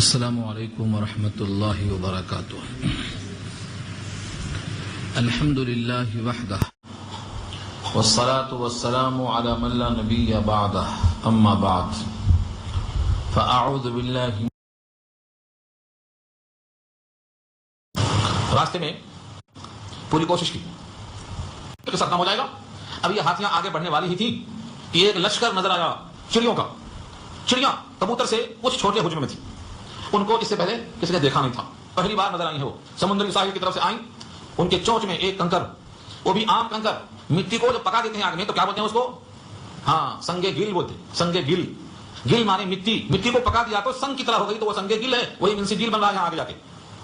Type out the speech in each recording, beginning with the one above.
السلام علیکم ورحمۃ اللہ وبرکاتہ. الحمد للہ وحدہ والصلاة والسلام علی من لا نبی بعدہ اما بعد فاعوذ باللہ. راستے میں پوری کوشش کی کہ سب کام ہو جائے گا. اب یہ ہاتھیاں آگے بڑھنے والی ہی تھی کہ ایک لشکر نظر آیا چڑیوں کا. چڑیاں کبوتر سے کچھ چھوٹے حجم میں تھی. ان کو اس سے پہلے کسی نے دیکھا نہیں تھا, پہلی بار نظر آئی ہیں. وہ سمندری ساحل کی طرف سے آئیں. ان کے چونچ میں ایک کنکر, وہ بھی عام کنکر, مٹی کو جو پکا دیتے ہیں آگ میں تو کیا بولتے ہیں اس کو؟ ہاں, سنگے گل بولتے ہیں. سنگے گل, گل مانے مٹی. مٹی کو پکا دیا تو سنگ کی طرح ہو گئی تو وہ سنگے گل ہے. وہی منسی گل بن رہا ہے آگے جا کے.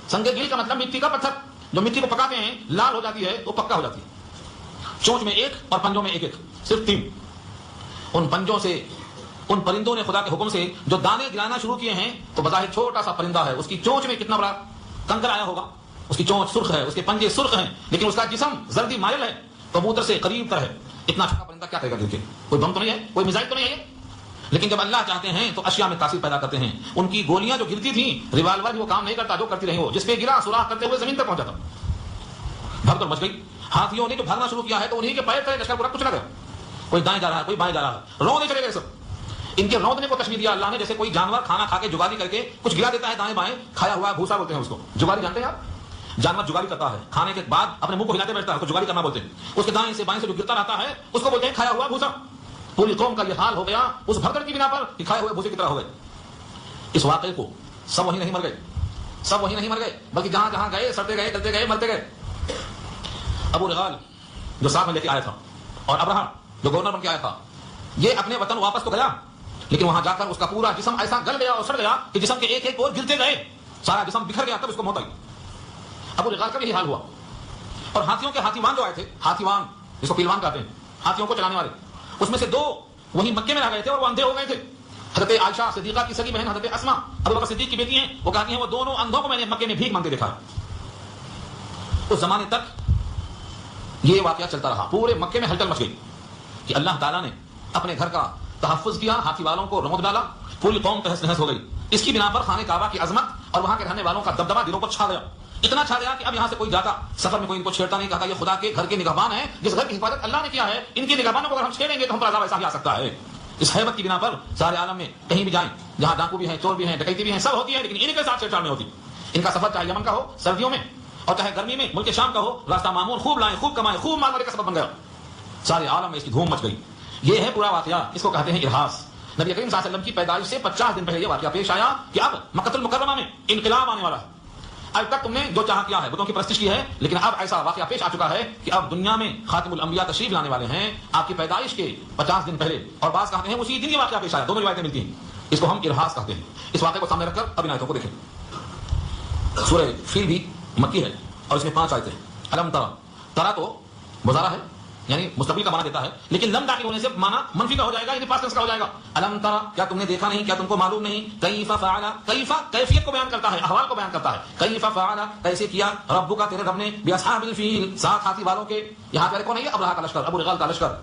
سنگے گل کا مطلب مٹی کا پتھر. جو مٹی کو پکاتے ہیں لال ہو جاتی ہے وہ پکا ہو جاتی ہے. چونچ میں ایک اور پنجوں میں ایک ایک, صرف 3. ان پنجوں سے ان پرندوں نے خدا کے حکم سے جو دانے گرانا شروع کیے ہیں تو بظاہر چھوٹا سا پرندہ ہے, اس کی چونچ میں کتنا بڑا کنکر آیا ہوگا. اس کی چونچ سرخ ہے, اس کے پنجے سرخ ہیں, لیکن اس کا جسم زردی مائل ہے, کبوتر سے قریب تر ہے. اتنا چھوٹا پرندہ کیا کرے گا گر کے؟ کوئی بم تو نہیں ہے, کوئی میزائل تو نہیں ہے. لیکن جب اللہ چاہتے ہیں تو اشیاء میں تاثیر پیدا کرتے ہیں. ان کی گولیاں جو گرتی تھیں, ریوالور بھی وہ کام نہیں کرتا جو کرتی رہی. وہ جس پہ گرا سوراخ کرتے ہوئے زمین تک پہنچا تھا. بھگ کر مچ گئی. ہاتھیوں نے جو بھاگنا شروع کیا ہے تو انہیں کے پیر تلے لشکر پورا کچھ نہ گیا. کوئی دائیں جا رہا ہے, کوئی بائیں جا رہا ہے, رونے چلے گئے سب. ان کے روندنے کو تشبیہ دیا اللہ نے جیسے کوئی جانور کھانا کھا کے جگاری کر کے کچھ گرا دیتا ہے دائیں بائیں. کھایا ہوا بھوسا بولتے ہیں اس کو. جگاری جانتے ہیں آپ؟ جانور جگاری کرتا ہے, کھانے کے بعد اپنے منہ کو ہلاتے بیٹھتا ہے, اس کو جگاری کرنا بولتے ہیں. اس کے دائیں سے بائیں سے جو گرتا رہتا ہے اس کو بولتے ہیں کھایا ہوا بھوسا. پوری قوم کا یہ حال ہو گیا اس بھگدڑ کی بنا پر کہ کھائے ہوئے بھوسے کی طرح ہو گئے. اس واقعے کو سب وہی نہیں مر گئے, سب وہی نہیں مر گئے, بلکہ جہاں جہاں گئے سڑتے گئے, گلتے گئے, مرتے گئے. ابو رغال جو ساتھ میں لے کے آیا تھا اور ابرہا جو گورنر بن کے آیا تھا, یہ اپنے وطن واپس تو گیا, لیکن وہاں جا کر اس کا پورا جسم ایسا گل گیا اور سڑ گیا کہ جسم کے ایک ایک اور گرتے گئے, سارا جسم بکھر گیا. تب اس کو موت آئی. ابو رغال کا بھی یہی حال ہوا. اور ہاتھیوں کے ہاتھی وان جو آئے تھے, ہاتھی وان جس کو پیلوان کہتے ہیں, ہاتھیوں کو چلانے والے, اس میں سے 2 وہیں مکے میں رہ گئے تھے اور وہ اندھے ہو گئے تھے. حضرت عائشہ صدیقہ کی سگی بہن حضرت اسماء ابو بکر صدیق کی بیٹی ہیں, وہ کہتی ہیں وہ دونوں اندھوں کو میں نے مکے میں بھیک مانگتے دیکھا. اس زمانے تک یہ واقعہ چلتا رہا. پورے مکے میں ہلچل مچ گئی کہ اللہ تعالیٰ نے اپنے گھر کا تحفظ کیا, ہاتھی والوں کو رونق ڈالا, پوری قوم تہس نہس ہو گئی. اس کی بنا پر خانہ کعبہ کی عظمت اور وہاں کے رہنے والوں کا دبدبہ دلوں پر چھا گیا. اتنا چھا گیا کہ اب یہاں سے کوئی جاتا سفر میں کوئی ان کو چھیڑتا نہیں. کہا یہ خدا کے گھر کے نگہبان ہیں, جس گھر کی حفاظت اللہ نے کیا ہے, ان کی نگہبانوں کو اگر ہم چھیڑیں گے تو ہم پر عذاب ایسا ہی آ سکتا ہے. اس ہیبت کی بنا پر سارے عالم میں کہیں بھی جائیں, جہاں ڈاکو بھی ہیں, چور بھی ہیں, ڈکیتی بھی ہیں, سب ہوتی ہے, لیکن ان کے ساتھ چھیڑ چھاڑ نہیں ہوتی. ان کا سفر چاہے یمن کا ہو سردیوں میں اور چاہے گرمی میں ملک شام کا ہو, راستہ معمور, خوب لائیں, خوب کمائیں, خوب مال کا سبب بن گیا. سارے عالم میں اس کی دھوم مچ گئی. یہ ہے پورا واقعہ, اس کو کہتے ہیں ارہاس. نبی کریم صلی اللہ علیہ وسلم کی پیدائش سے 50 دن پہلے یہ واقعہ پیش آیا کہ اب مکہ المکرمہ میں انقلاب آنے والا ہے. اب تک تم نے جو چاہا کیا ہے, بتوں کی پرستش کی ہے, لیکن اب ایسا واقعہ پیش آ چکا ہے کہ اب دنیا میں خاتم الانبیاء تشریف لانے والے ہیں آپ کی پیدائش کے 50 دن پہلے. اور بعض کہتے ہیں اسی دن یہ واقعہ پیش آیا. دونوں روایتیں ملتی ہیں. اس کو ہم ارہاس کہتے ہیں. اس واقعے کو سامنے رکھ کر اب ان آیتوں کو دیکھیں. سورہ فیل بھی مکی ہے اور اس میں 5 آیتیں ہیں. الم ترى, ترى تو مضارع ہے یعنی مستقبل کا معنی دیتا ہے, لیکن لم داخل ہونے سے معنی منفی کا ہو جائے گا, یعنی پاسٹ ٹینس کا ہو جائے گا. الم ترى, کیا تم نے دیکھا نہیں, کیا تم کو معلوم نہیں, کیف فعل, کیف کیفیت کو بیان کرتا ہے, احوال کو بیان کرتا ہے. کیف فعل, کیسے کیا, ربک تیرے رب نے, باصحاب الفیل, ساتھ ہاتھی والوں کے. یہاں پہ کون ہے؟ ابرہا کا لشکر, ابو رغال کا لشکر.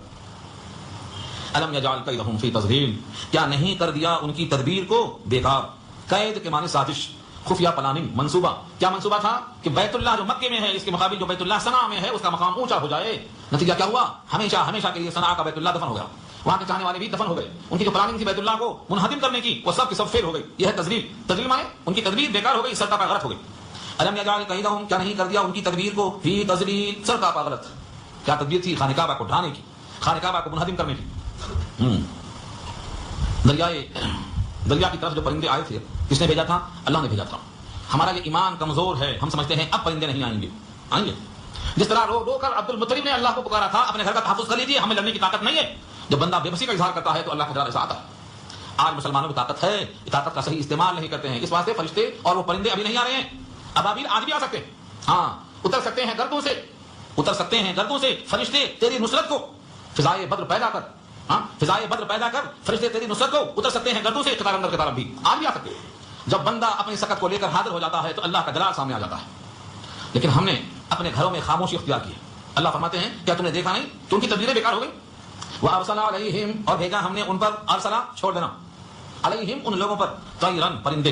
الم یجعل کیدہم فی تضلیل, کیا نہیں کر دیا ان کی تدبیر کو بیکار. قید کے معنی سازش, خفیہ پلاننگ, منصوبہ. کیا منصوبہ تھا کہ بیت اللہ جو مکے میں ہے اس کے مقابل جو بیت اللہ صنعاء میں ہے اس کا مقام اونچا ہو جائے. نتیجہ کیا ہوا؟ ہمیشہ ہمیشہ کے لیے صنعاء کا بیت اللہ دفن ہو گیا. وہاں کے چاہنے والے بھی دفن ہو گئے. ان کی جو پلاننگ تھی بیت اللہ کو منہدم کرنے کی وہ سب کی سب فیل ہو گئی. یہ ہے تذلیل. تذلیل مانے ان کی تدبیر بیکار ہو گئی, سرتا پا غلط ہو گئی. الم یجعل کیدہم, کیا نہیں کر دیا ان کی تدبیر کو فی تضلیل, سرتا پا غلط. کیا تدبیر تھی؟ خانہ کعبہ کو ڈھانے کی, خانہ کعبہ کو منہدم کرنے کی. دریا کی طرف جو پرندے آئے تھے کس نے بھیجا تھا؟ اللہ نے بھیجا تھا. ہمارا یہ ایمان کمزور ہے, ہم سمجھتے ہیں اب پرندے نہیں آئیں گے. آئیں گے. جس طرح رو رو کر عبد المطلب نے اللہ کو پکارا تھا اپنے گھر کا تحفظ کر لیجیے, ہمیں لڑنے کی طاقت نہیں ہے. جب بندہ بے بسی کا اظہار کرتا ہے تو اللہ کا جلال ایسا آتا ہے. آج مسلمانوں کی طاقت ہے, طاقت کا صحیح استعمال نہیں کرتے ہیں. اس واسطے فرشتے اور وہ پرندے ابھی نہیں آ رہے ہیں. ابابیل آج بھی آ سکتے ہیں, ہاں اتر سکتے ہیں گردوں سے, اتر سکتے ہیں گردوں سے. فرشتے تیری نصرت کو فضائے بدر پیدا کر, ہاں فضائے بدر پیدا کر, فرشتے تیری نصرت کو اتر سکتے ہیں گردوں سے. قطار اندر قطار بھی آج بھی آ سکتے ہیں. جب بندہ اپنی سکت کو لے کر حاضر ہو جاتا ہے تو اللہ کا جلال سامنے آ جاتا ہے. لیکن ہم نے اپنے گھروں میں خاموشی اختیار کی ہے. اللہ فرماتے ہیں کیا تم نے دیکھا نہیں کہ ان کی تدبیریں بیکار ہو گئی. وَأَرْسَلَ عَلَيْهِمْ, اور بھیجا ہم نے ان پر, ارسلا چھوڑ دینا, علیہم ان لوگوں پر, طیرن پرندے,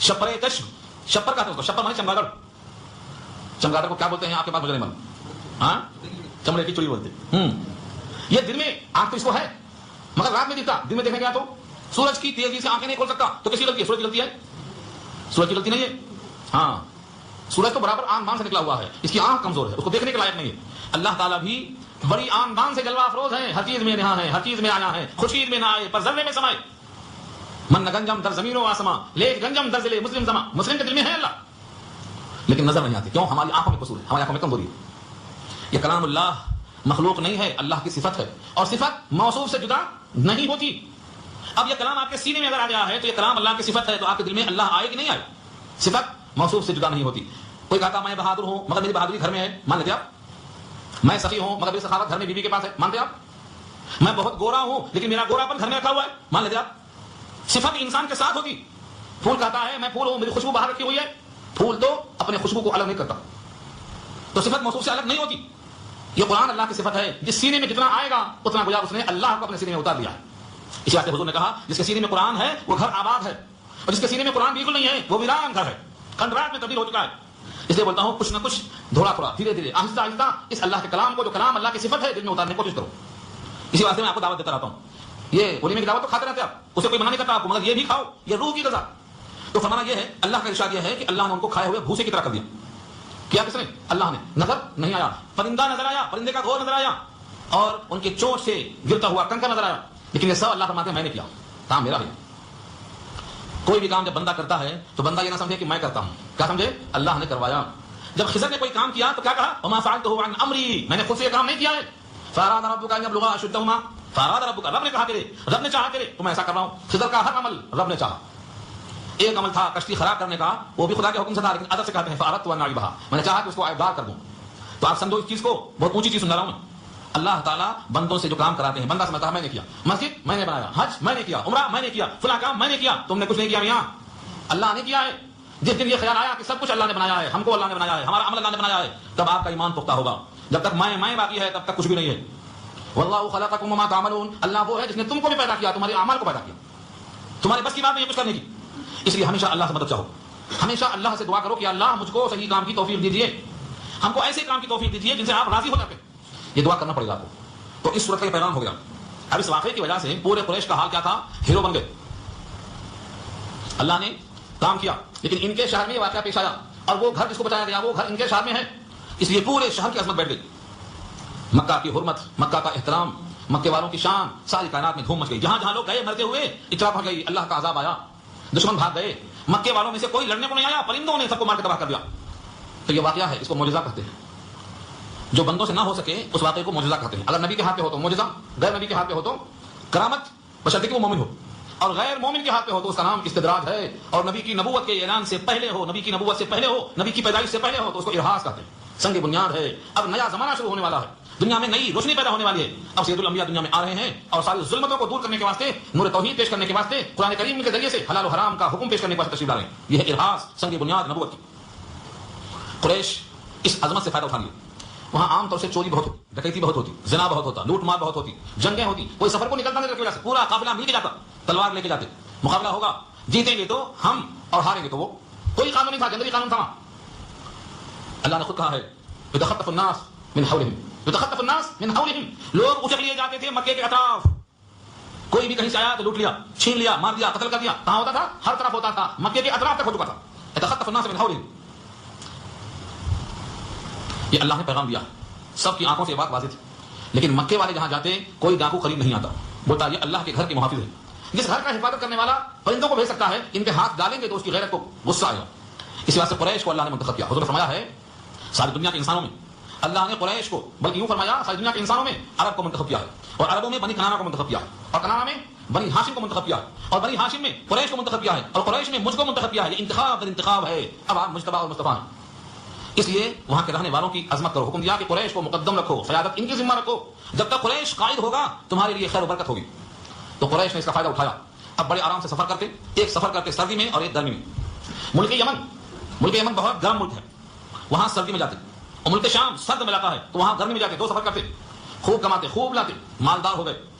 شپر کش، شپر کہتے ہیں اس کو، شپر مانے چمگادڑ. چمگادڑ کو کیا بولتے ہیں آپ کے پاس؟ مجھے نہیں معلوم. ہاں چمڑے کی چوری بولتے ہیں. یہ دن میں آنکھ تو اس کو ہے مگر رات میں دکھتا. دن میں دیکھنے گیا تو سورج کی تیزی سے آنکھیں نہیں کھول سکتا. تو کسی غلطی ہے؟ سورج کی غلطی ہے؟ سورج کی غلطی نہیں ہے. ہاں سورج تو برابر آن بان سے نکلا ہوا ہے، اس کی آنکھ کمزور ہے، اس کو دیکھنے کے لائق نہیں ہے. اللہ تعالیٰ بھی بڑی آن بان سے جلوہ افروز ہیں، ہر چیز میں یہاں ہے، ہر چیز میں آیا ہے، خورشید میں نہ آئے پر ذرے میں سمائے. من گنجم در زمین و آسمان لیک گنجم در ذل مسلم زمان. مسلم کے دل میں ہے اللہ لیکن نظر نہیں آتی. کیوں؟ ہماری آنکھوں میں قصور ہے، ہماری آنکھوں میں کمزوری ہے. یہ کلام اللہ مخلوق نہیں ہے، اللہ کی صفت ہے اور صفت موصوف سے جدا نہیں ہوتی. اب یہ کلام آپ کے سینے میں اگر آ گیا ہے تو یہ کلام اللہ کی صفت ہے، تو آپ کے دل میں اللہ آئے کہ نہیں آئے؟ صفت موصوف سے جدا نہیں ہوتی. کوئی کہتا میں بہادر ہوں مگر میری بہادری گھر میں ہے، مان لیتے آپ؟ میں سخی ہوں مگر میری سخاوت گھر میں بیوی کے پاس ہے، مانتے آپ؟ میں بہت گورا ہوں لیکن میرا گوراپن گھر میں رکھا ہوا ہے، مان لیتے آپ؟ صفت انسان کے ساتھ ہوگی. پھول کہتا ہے میں پھول ہوں، میری خوشبو باہر رکھی ہوئی ہے. پھول تو اپنے خوشبو کو الگ نہیں کرتا، تو صفت موصوف سے الگ نہیں ہوتی. یہ قرآن اللہ کی صفت ہے، جس سینے میں جتنا آئے گا اتنا گویا اس نے اللہ کو اپنے سینے میں اتار لیا ہے. اسی واسطے حضور نے کہا جس کے سینے میں قرآن ہے وہ گھر آباد ہے، اور جس کے سینے میں قرآن بالکل نہیں ہے وہ ویران گھر ہے، کھنڈرات میں تبدیل ہو چکا ہے. اس لیے بولتا ہوں کچھ نہ کچھ تھوڑا تھوڑا دھیرے دھیرے آہستہ آہستہ اس اللہ کے کلام کو، جو کلام اللہ کی صفت ہے، دل میں اتارنے کی کوشش کرو. اسی واسطے میں آپ کو دعوت دیتا رہتا ہوں. یہ ولیمے کی دعوت تو کھاتے رہتے آپ، اسے کوئی منع نہیں کرتا آپ کو، مگر یہ بھی کھاؤ، یہ روح کی غذا. تو فرمانا یہ ہے، اللہ کا ارشاد یہ ہے کہ اللہ نے ان کو کھائے ہوئے بھوسے کی طرح کر دیا. کیا کس نے؟ اللہ نے. نظر نہیں آیا، پرندہ نظر آیا، پرندے کا گھور نظر آیا، اور ان کے چوٹ سے گرتا ہوا کنکر نظر آیا، لیکن یہ سب اللہ فرماتے ہیں میں نے کیا، کام میرا ہے. کوئی بھی کام جب بندہ کرتا ہے تو بندہ یہ نہ سمجھے کہ میں کرتا ہوں، کیا سمجھے؟ اللہ نے کروایا. جب خضر نے کوئی کام کیا تو کیا کہا؟ وما فعلته عن امری، میں نے خود سے یہ کام نہیں کیا ہے. فاراد ربک ان یبلغا اشدہما، فاراد ربک، رب نے کہا کرے، رب نے چاہا کرے تو میں ایسا کر رہا ہوں. خضر کا ہر عمل رب نے چاہا. ایک عمل تھا کشتی خراب کرنے کا، وہ بھی خدا کے حکم سے تھا، لیکن ادب سے کہتے ہیں فاردت و نعیبھا، میں نے چاہا کہ اس کو عیبدار کر دوں. تو آپ سمجھو اس چیز کو بہت اونچی چیز سمجھا رہا ہوں. اللہ تعالیٰ بندوں سے جو کام کراتے ہیں، بندہ سمجھتا ہے میں نے کیا، مسجد میں نے بنایا، حج میں نے کیا، عمرہ میں نے کیا، فلاں کام میں نے کیا. تم نے کچھ نہیں کیا میاں، اللہ نے کیا ہے. جس دن یہ خیال آیا کہ سب کچھ اللہ نے بنایا ہے، ہم کو اللہ نے بنایا ہے، ہمارا عمل اللہ نے بنایا ہے، تب آپ کا ایمان پختہ ہوگا. جب تک میں باقی ہے تب تک کچھ بھی نہیں ہے. واللہ خلقکم وما تعملون، اللہ وہ ہے جس نے تم کو بھی پیدا کیا، تمہارے اعمال کو پیدا کیا. تمہارے بس کی بات نہیں ہے کچھ کرنے کی، اس لیے ہمیشہ اللہ سے مدد چاہو. ہمیشہ اللہ سے دعا کرو کہ اللہ مجھ کو صحیح کام کی توفیق دیجیے، ہم کو ایسے کام کی توفیق دیجیے جن سے آپ راضی ہو جاتے ہیں. یہ دعا کرنا پڑے گا آپ کو. تو اس صورت کا یہ پیغام ہو گیا. اب اس واقعے کی وجہ سے پورے قریش کا حال کیا تھا؟ ہیرو بن گئے. اللہ نے کام کیا لیکن ان کے شہر میں یہ واقعہ پیش آیا، اور وہ گھر جس کو بچایا گیا وہ گھر ان کے شہر میں ہے، اس لیے پورے شہر کی عظمت بیٹھ گئی. مکہ کی حرمت، مکہ کا احترام، مکے والوں کی شان ساری کائنات میں دھوم مچ گئی. جہاں جہاں لوگ گئے مرتے ہوئے اطلاع پھٹ گئی، اللہ کا عذاب آیا، دشمن بھاگ گئے. مکے والوں میں سے کوئی لڑنے کو نہیں آیا، پرندوں نے سب کو مار کے تباہ کر دیا. تو یہ واقعہ ہے، اس کو معجزہ کہتے ہیں. جو بندوں سے نہ ہو سکے اس واقعے کو معجزہ کہتے ہیں. اگر نبی کے ہاتھ پہ ہو تو معجزہ، غیر نبی کے ہاتھ پہ ہو تو کرامت، بشرطے کہ وہ مومن ہو. اور غیر مومن کے ہاتھ پہ ہو تو اس کا نام استدراج ہے. اور نبی کی نبوت کے اعلان سے پہلے ہو، نبی کی نبوت سے پہلے ہو، نبی کی پیدائش سے پہلے ہو تو اس کو ارہاس کہتے ہیں. سنگ بنیاد ہے. اب نیا زمانہ شروع ہونے والا ہے، دنیا میں نئی روشنی پیدا ہونے والی ہے. اب سید الانبیاء دنیا میں آ رہے ہیں اور ساری ظلمتوں کو دور کرنے کے واسطے، نور توحید پیش کرنے کے واسطے، قرآن کریم کے ذریعے سے حلال و حرام کا حکم پیش کرنے کے واسطے تشریف لا رہے ہیں. یہ ہے ارہاس، سنگ بنیاد نبوت کی. قریش اس عظمت سے فائدہ اٹھا لیا. وہاں عام طور سے چوری بہت ہوتی، ڈکیتی بہت ہوتی، زنا بہت ہوتا، لوٹ مار بہت ہوتی، جنگیں ہوتی. کوئی سفر کو نکلتا نہیں کی وجہ سے پورا قافلہ مل کے جاتا، تلوار لے کے جاتے. مقابلہ ہوگا، جیتیں گے تو ہم اور ہاریں گے تو وہ. کوئی قانون نہیں تھا، جنگلی قانون تھا. اللہ نے خود کہا ہے یتخطف الناس من حولہم، یتخطف الناس من حولہم، لوگ اچک لیے جاتے تھے مکے کے اطراف. کوئی بھی کہیں سے آیا تو لوٹ لیا، چھین لیا، مار دیا، قتل کر دیا. کہاں ہوتا تھا؟ ہر طرف ہوتا تھا، مکے کے اطراف تک ہو چکا تھا. یتخطف الناس من حولہم. یہ اللہ نے پیغام دیا، سب کی آنکھوں سے یہ بات واضح تھی. لیکن مکے والے جہاں جاتے کوئی ڈاکو قریب نہیں آتا، بولتا یہ اللہ کے گھر کے محافظ ہے. جس گھر کا حفاظت کرنے والا پرندوں کو بھیج سکتا ہے، ان کے ہاتھ ڈالیں گے تو اس کی غیرت کو غصہ آئے گا. اسی واسطے قریش کو اللہ نے منتخب کیا. حضور نے فرمایا ہے ساری دنیا کے انسانوں میں اللہ نے قریش کو، بلکہ یوں فرمایا ساری دنیا کے انسانوں میں عرب کو منتخب کیا ہے، اور عربوں میں بنی کنانہ کو منتخب کیا ہے، اور کنانہ میں بنی ہاشم کو منتخب کیا ہے، اور بنی ہاشم میں قریش کو منتخب کیا ہے، اور قریش میں مجھ کو منتخب کیا ہے. یہ انتخاب در انتخاب ہے. اب آپ مجتبی اور مصطفیٰ ہیں. اس لیے وہاں کے رہنے والوں کی عظمت کرو. حکم دیا کہ قریش کو مقدم رکھو، قیادت ان کی ذمہ رکھو. جب تک قریش قائد ہوگا تمہارے لیے خیر و برکت ہوگی. تو قریش نے اس کا فائدہ اٹھایا. اب بڑے آرام سے سفر کرتے، ایک سفر کرتے سردی میں اور ایک گرمی میں. ملک یمن بہت گرم ملک ہے، وہاں سردی میں جاتے. اور ملک شام سرد میں علاقہ ہے تو وہاں گرمی میں جاتے. دو سفر کرتے، خوب کماتے، خوب لاتے، مالدار ہو گئے.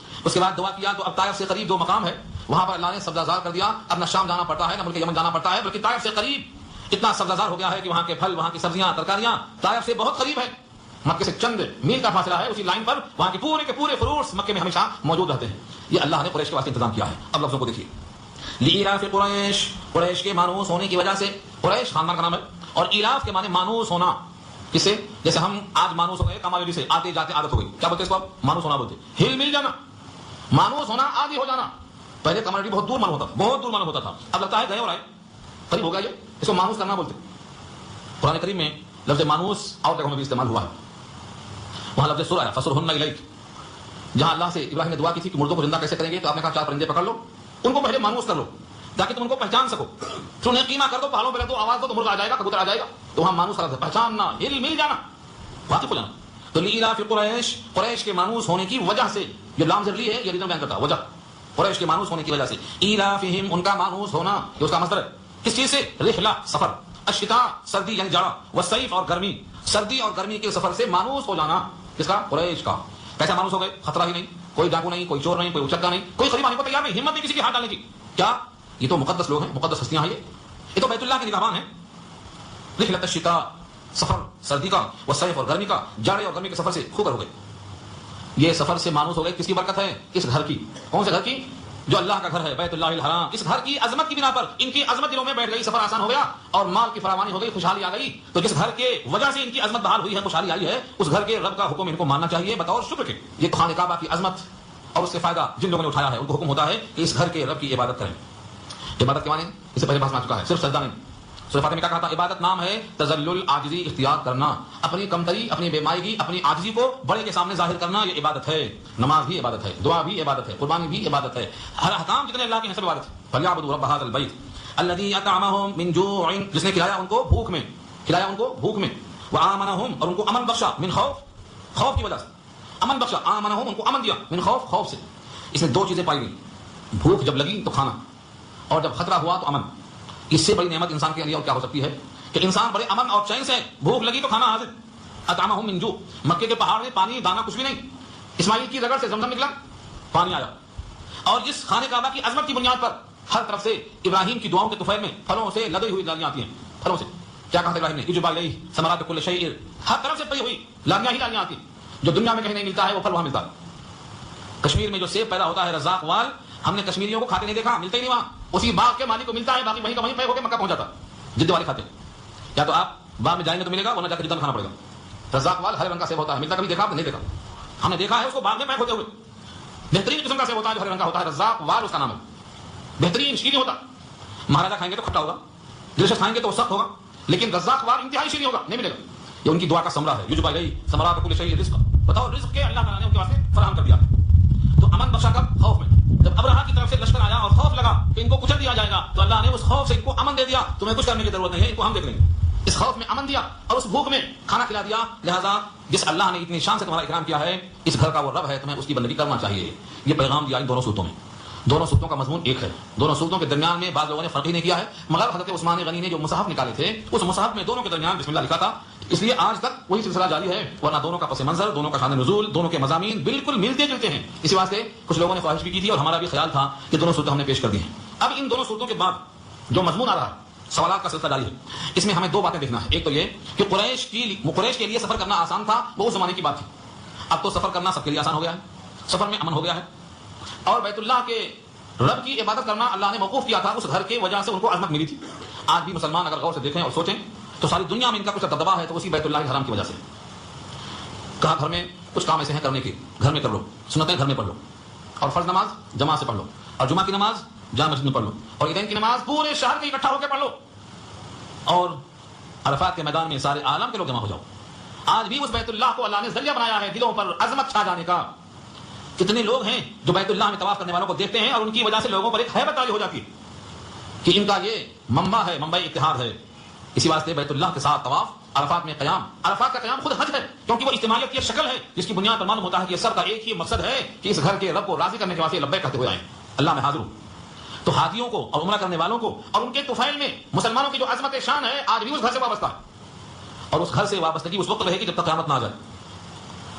اس کے بعد دعا کیا تو اب طائف سے قریب 2 مقام ہے، وہاں پر اللہ نے سبزہ کر دیا. اب نہ شام جانا پڑتا ہے نہ ملک یمن جانا پڑتا ہے, بلکہ طائف سے قریب اتنا سبزہ ہو گیا ہے کہ وہاں کے پھل, وہاں کی سبزیاں, ترکاریاں طائف سے بہت قریب ہے. مکے سے چند میل کا فاصلہ ہے, اسی لائن پر وہاں کے پورے فروٹس مکے میں ہمیشہ موجود رہتے ہیں. یہ اللہ نے قریش کے واسطے انتظام کیا ہے. اب لفظوں کو دیکھیے. لإیلاف قریش, قریش کے مانوس ہونے کی وجہ سے. قریش خاندان کا نام ہے, اور ایلاف کے معنی مانوس ہونا. کس سے؟ جیسے ہم آج مانوس ہو گئے کماویلی سے, آتے جاتے عادت ہو گئی. کیا بولتے ہیں اس کو؟ مانوس ہونا بولتے. ہل مل جانا, مانوس ہونا, عادی ہو جانا. پہلے کماویلی بہت دور معلوم ہوتا تھا, اب لگتا ہے گئے اور آئے, قریب ہو گیا. یہ اس کو مانوس کرنا بولتے. قرآن کریم میں لفظ مانوس اور جگہوں میں بھی استعمال ہوا ہے. وہاں لفظ سورہ ہے فسرہن الیک, جہاں اللہ سے ابراہیم نے دعا کی تھی کہ مردوں کو زندہ کیسے کریں گے, تو آپ نے کہا 4 پرندے پکڑ لو, ان کو پہلے مانوس کر لو تاکہ تم ان کو پہچان سکو. تو انہیں قیمہ کر دو, پہاڑوں پہ رکھ دو, آواز دو تو مرغا آ جائے گا, کبوتر آ جائے گا. تو وہاں مانوس کرا, پہچاننا, ہل مل جانا, واقف ہو جانا. تو لإیلاف قریش, قریش کے مانوس ہونے کی وجہ سے. یہ لام ضروری ہے, یہ ریزن بیان کرتا ہے, وجہ. قریش کے مانوس ہونے کی وجہ سے. ایلافہم, ان کا مانوس ہونا, یہ اس کا مصدر ہے. کس چیز سے؟ رحلہ, سفر. الشتاء, سردی یعنی جاڑا. والصیف, اور گرمی. سردی اور گرمی کے سفر سے مانوس ہو جانا. کس کا؟ قریش کا. کیسا مانوس ہو گئے؟ خطرہ ہی نہیں, کوئی ڈاکو نہیں, کوئی چور نہیں, کوئی اچکا نہیں, کوئی قریب آنے کو تیار نہیں, ہمت نہیں کسی کے ہاتھ ڈالنے کی. کیا یہ تو مقدس لوگ ہیں, مقدس ہستیاں ہیں. یہ تو بیت اللہ کے نگہبان ہیں. رحلۃ الشتاء, سفر سردی کا, والصیف, اور گرمی کا, جاڑے اور گرمی کے سفر سے خوبر ہو گئے. یہ سفر سے مانوس ہو گئے. کس کی برکت ہے؟ اس گھر کی. کون سے گھر کی؟ جو اللہ کا گھر ہے, بیت اللہ الحرام. اس گھر کی عظمت کی بنا پر ان کی عظمت دلوں میں بیٹھ گئی, سفر آسان ہو گیا, اور مال کی فراوانی ہو گئی, خوشحالی آ گئی. تو جس گھر کے وجہ سے ان کی عظمت بحال ہوئی ہے, خوشحالی آئی ہے, اس گھر کے رب کا حکم ان کو ماننا چاہیے بطور شکر کے. یہ خانہ کعبہ کی عظمت اور اس سے فائدہ جن لوگوں نے اٹھایا ہے, ان کو حکم ہوتا ہے کہ اس گھر کے رب کی عبادت کریں. عبادت کے معنی اس سے پہلے بحث میں آ چکا ہے, صرف سجدہ نہیں. سورہ فاتحہ میں کیا کہا تھا؟ عبادت نام ہے تذلل, عاجزی اختیار کرنا, اپنی کمتری, اپنی بے مائیگی, اپنی عاجزی کو بڑے کے سامنے ظاہر کرنا, یہ عبادت ہے. نماز بھی عبادت ہے, دعا بھی عبادت ہے, قربانی بھی عبادت ہے, ہر احکام جتنے اللہ کے ہیں سب عبادت ہے. فلیعبدوا رب ھذا البیت الذی اطعمهم من جوع, جس نے کھلایا ان کو بھوک میں, کھلایا ان کو بھوک میں, وآمنهم, اور ان کو امن بخشا, من خوف, خوف کی وجہ سے امن بخشا, آمنهم, ان کو امن دیا, من خوف, خوف سے. اس میں 2 چیزیں پائی گئی, بھوک جب لگی تو کھانا, اور جب خطرہ ہوا تو امن. اس سے بڑی نعمت انسان کے لیے اور کیا ہو سکتی ہے کہ انسان بڑے امن اور چین سے, بھوک لگی تو کھانا حاضر. اطعمهم من جوع, مکے کے پہاڑ میں پانی دانا کچھ بھی نہیں, اسماعیل کی رگڑ سے زمزم نکلا, پانی آیا. اور جس خانہ کعبہ کی عظمت کی بنیاد پر ہر طرف سے ابراہیم کی دعاؤں کے طفیل میں پھلوں سے لدی ہوئی لالیاں آتی ہیں, پھلوں سے. کیا کہا ابراہیم نے؟ اجب الیہ ثمرات کل شیء, ہر طرف سے پئی ہوئی لالیاں ہی لالیاں آتی ہیں. جو دنیا میں کہیں نہیں ملتا ہے وہ پھل وہاں ملتا ہے. کشمیر میں جو سیب پیدا ہوتا ہے رزاق وال, ہم نے کشمیریوں کو کھاتے نہیں دیکھا, ملتے ہی نہیں وہاں. اسی باغ کے مالک کو ملتا ہے, باقی وہیں کا وہیں پے ہو کے مکہ پہنچ جاتا. جدے والے کھاتے ہیں. یا تو آپ باغ میں جائیں گے تو ملے گا, ورنہ جا کے جدہ میں کھانا پڑے گا. رزاق وال ہر رنگ کا سیب ہوتا ہے, ملتا کبھی دیکھا آپ؟ نہیں دیکھا. ہم نے دیکھا ہے اس کو باغ میں پیک ہوتے ہوئے. بہترین قسم کا سیب ہوتا ہے جو ہر رنگ کا ہوتا ہے, رزاق وال اس کا نام ہے. بہترین شیریں ہوتا. مہاراجا کھائیں گے تو کھٹا ہوگا, ڈیلیشس کھائیں گے تو سخت ہوگا, لیکن رزاق وال انتہائی شیریں ہوگا, نہیں ملے گا. یہ ان کی دعا کا ثمرہ ہے. یجب الیہ ثمرات کل شیء رزق, بتاؤ رزق کے اللہ تعالیٰ نے ان کے واسطے فراہم کر دیا. تو امن بخشا کب؟ خوف میں. جب ابرہا کی طرف سے لشکر آیا اور خوف لگا کہ ان کو کچل دیا جائے گا, تو اللہ نے اس خوف سے ان کو امن دے دیا. تمہیں کچھ کرنے کی ضرورت نہیں ہے, ان کو ہم دیکھ لیں گے. اس خوف میں امن دیا اور اس بھوک میں کھانا کھلا دیا. لہذا جس اللہ نے اتنی شان سے تمہارا اکرام کیا ہے, اس گھر کا وہ رب ہے, تمہیں اس کی بندگی کرنا چاہیے. یہ پیغام دیا ان دونوں صورتوں میں. دونوں صورتوں کا مضمون ایک ہے. دونوں صورتوں کے درمیان میں بعض لوگوں نے فرق ہی نہیں کیا ہے, مگر حضرت عثمان غنی نے جو مصحف نکالے تھے, اس مصحف میں دونوں کے درمیان بسم اللہ لکھا تھا. اس لیے آج تک وہی سلسلہ جاری ہے, ورنہ دونوں کا پس منظر, دونوں کا شان نزول, دونوں کے مضامین بالکل ملتے جلتے ہیں. اسی واسطے کچھ لوگوں نے خواہش بھی کی تھی, اور ہمارا بھی خیال تھا کہ دونوں صورتیں ہم نے پیش کر دی ہیں. اب ان دونوں صورتوں کے بعد جو مضمون آ رہا ہے, سوالات کا سلسلہ جاری ہے. اس میں ہمیں 2 باتیں دیکھنا ہے. ایک تو یہ کہ قریش کے لیے سفر کرنا آسان تھا, وہ اس زمانے کی بات تھی. اب تو سفر کرنا سب کے لیے آسان ہو گیا ہے, سفر میں امن ہو گیا ہے, اور بیت اللہ کے رب کی عبادت کرنا اللہ نے موقوف کیا تھا, اس گھر کی وجہ سے ان کو عظمت ملی تھی. آج بھی مسلمان اگر غور سے دیکھیں اور سوچیں تو ساری دنیا میں ان کا کچھ دبدبا ہے, تو اسی بیت اللہ الحرام کی وجہ سے. کہا گھر میں کچھ کام ایسے ہیں کرنے کے, گھر میں کر لو, سنتیں گھر میں پڑھ لو, اور فرض نماز جماعت سے پڑھ لو, اور جمعہ کی نماز جامع مسجد میں پڑھ لو, اور عیدین کی نماز پورے شہر کے اکٹھا ہو کے پڑھ لو, اور عرفات کے میدان میں سارے عالم کے لوگ جمع ہو جاؤ. آج بھی اس بیت اللہ کو اللہ نے ذریعہ بنایا ہے دلوں پر عظمت چھا جانے کا. کتنے لوگ ہیں جو بیت اللہ میں طواف کرنے والوں کو دیکھتے ہیں, اور ان کی وجہ سے لوگوں پر ایک ہیبت تاری ہو جاتی ہے کہ ان کا یہ منبع ہے, منبع اتحاد ہے. اسی واسطے بیت اللہ کے ساتھ طواف, عرفات میں قیام, عرفات کا قیام خود حج ہے, کیونکہ وہ اجتماعیت کی شکل ہے جس کی بنیاد پر معلوم ہوتا ہے کہ سب کا ایک ہی مقصد ہے کہ اس گھر کے رب کو راضی کرنے کے واسطے لبیک کہتے ہوئے آئیں, اللہ میں حاضر ہوں. تو حاجیوں کو اور عمرہ کرنے والوں کو اور ان کے طفیل میں مسلمانوں کی جو عظمت شان ہے, آج بھی اس گھر سے وابستہ ہے, اور اس گھر سے وابستگی اس وقت رہے گی جب تک قیامت نہ آ جائے.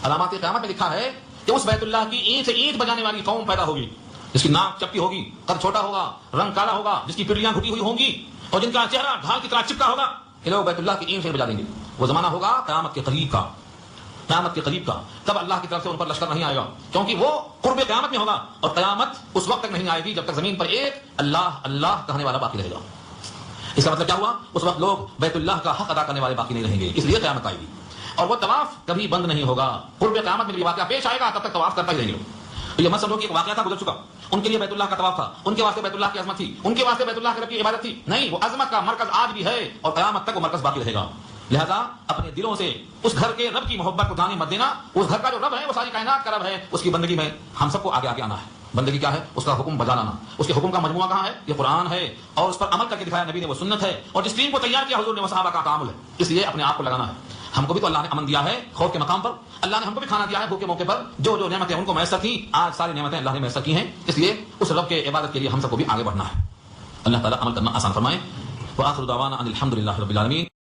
علامات قیامت میں لکھا ہے کہ اس بیت اللہ کی اینٹ سے اینٹ بجانے والی قوم پیدا ہوگی, جس کی ناک چپٹی ہوگی، قد چھوٹا ہوگا، رنگ کالا ہوگا، جس کی پنڈلیاں گھٹی ہوئی ہوں گی اور جن کا چہرہ ڈھال کی طرح چپکا ہوگا، یہ لوگ بیت اللہ کی اینٹ بجا دیں گے۔ وہ زمانہ ہوگا قیامت کے قریب کا، قیامت کے قریب کا، تب اللہ کی طرف سے ان پر لشکر نہیں آئے گا، کیونکہ وہ قرب قیامت میں ہوگا، اور قیامت اس وقت تک نہیں آئے گی جب تک زمین پر ایک اللہ اللہ کہنے والا باقی رہے گا۔ اس کا مطلب کیا ہوا؟ اس وقت لوگ بیت اللہ کا حق ادا کرنے والے باقی نہیں رہیں گے، اس لیے قیامت آئے گی، اور وہ طواف کبھی بند نہیں ہوگا۔ قرب قیامت میں یہ واقعہ پیش آئے گا، تب تک طواف کرتا ہی رہیں گے لوگ۔ تو یہ مت سمجھو کہ ایک واقعہ تھا گزر چکا، ان کے لیے بیت اللہ کا طواف تھا، ان کے واسطے بیت اللہ کی عظمت تھی، ان کے واسطے بیت اللہ کے رب کی عبادت تھی، نہیں، وہ عظمت کا مرکز آج بھی ہے اور قیامت تک وہ مرکز باقی رہے گا۔ لہذا اپنے دلوں سے اس گھر کے رب کی محبت کو دانے مت دینا۔ اس گھر کا جو رب ہے وہ ساری کائنات کا رب ہے، اس کی بندگی میں ہم سب کو آگے آگے آنا ہے۔ بندگی کیا ہے؟ اس کا حکم بجا لانا۔ اس کے حکم کا مجموعہ کہاں ہے؟ یہ قرآن ہے، اور اس پر عمل کر کے دکھایا نبی نے، وہ سنت ہے، اور جس ٹیم کو تیار کیا حضور نے وہ صحابہ کا تعامل ہے۔ اس لیے اپنے آپ کو لگانا ہے۔ ہم کو بھی تو اللہ نے امن دیا ہے خوف کے مقام پر، اللہ نے ہم کو بھی کھانا دیا ہے بھوک کے موقع پر، جو جو نعمتیں ان کو میسر تھیں آج ساری نعمتیں اللہ نے میسر کی ہیں۔ اس لیے اس رب کے عبادت کے لیے ہم سب کو بھی آگے بڑھنا ہے۔ اللہ تعالیٰ عمل کرنا آسان فرمائے۔ وآخر دعوانا ان الحمد للہ رب العالمین۔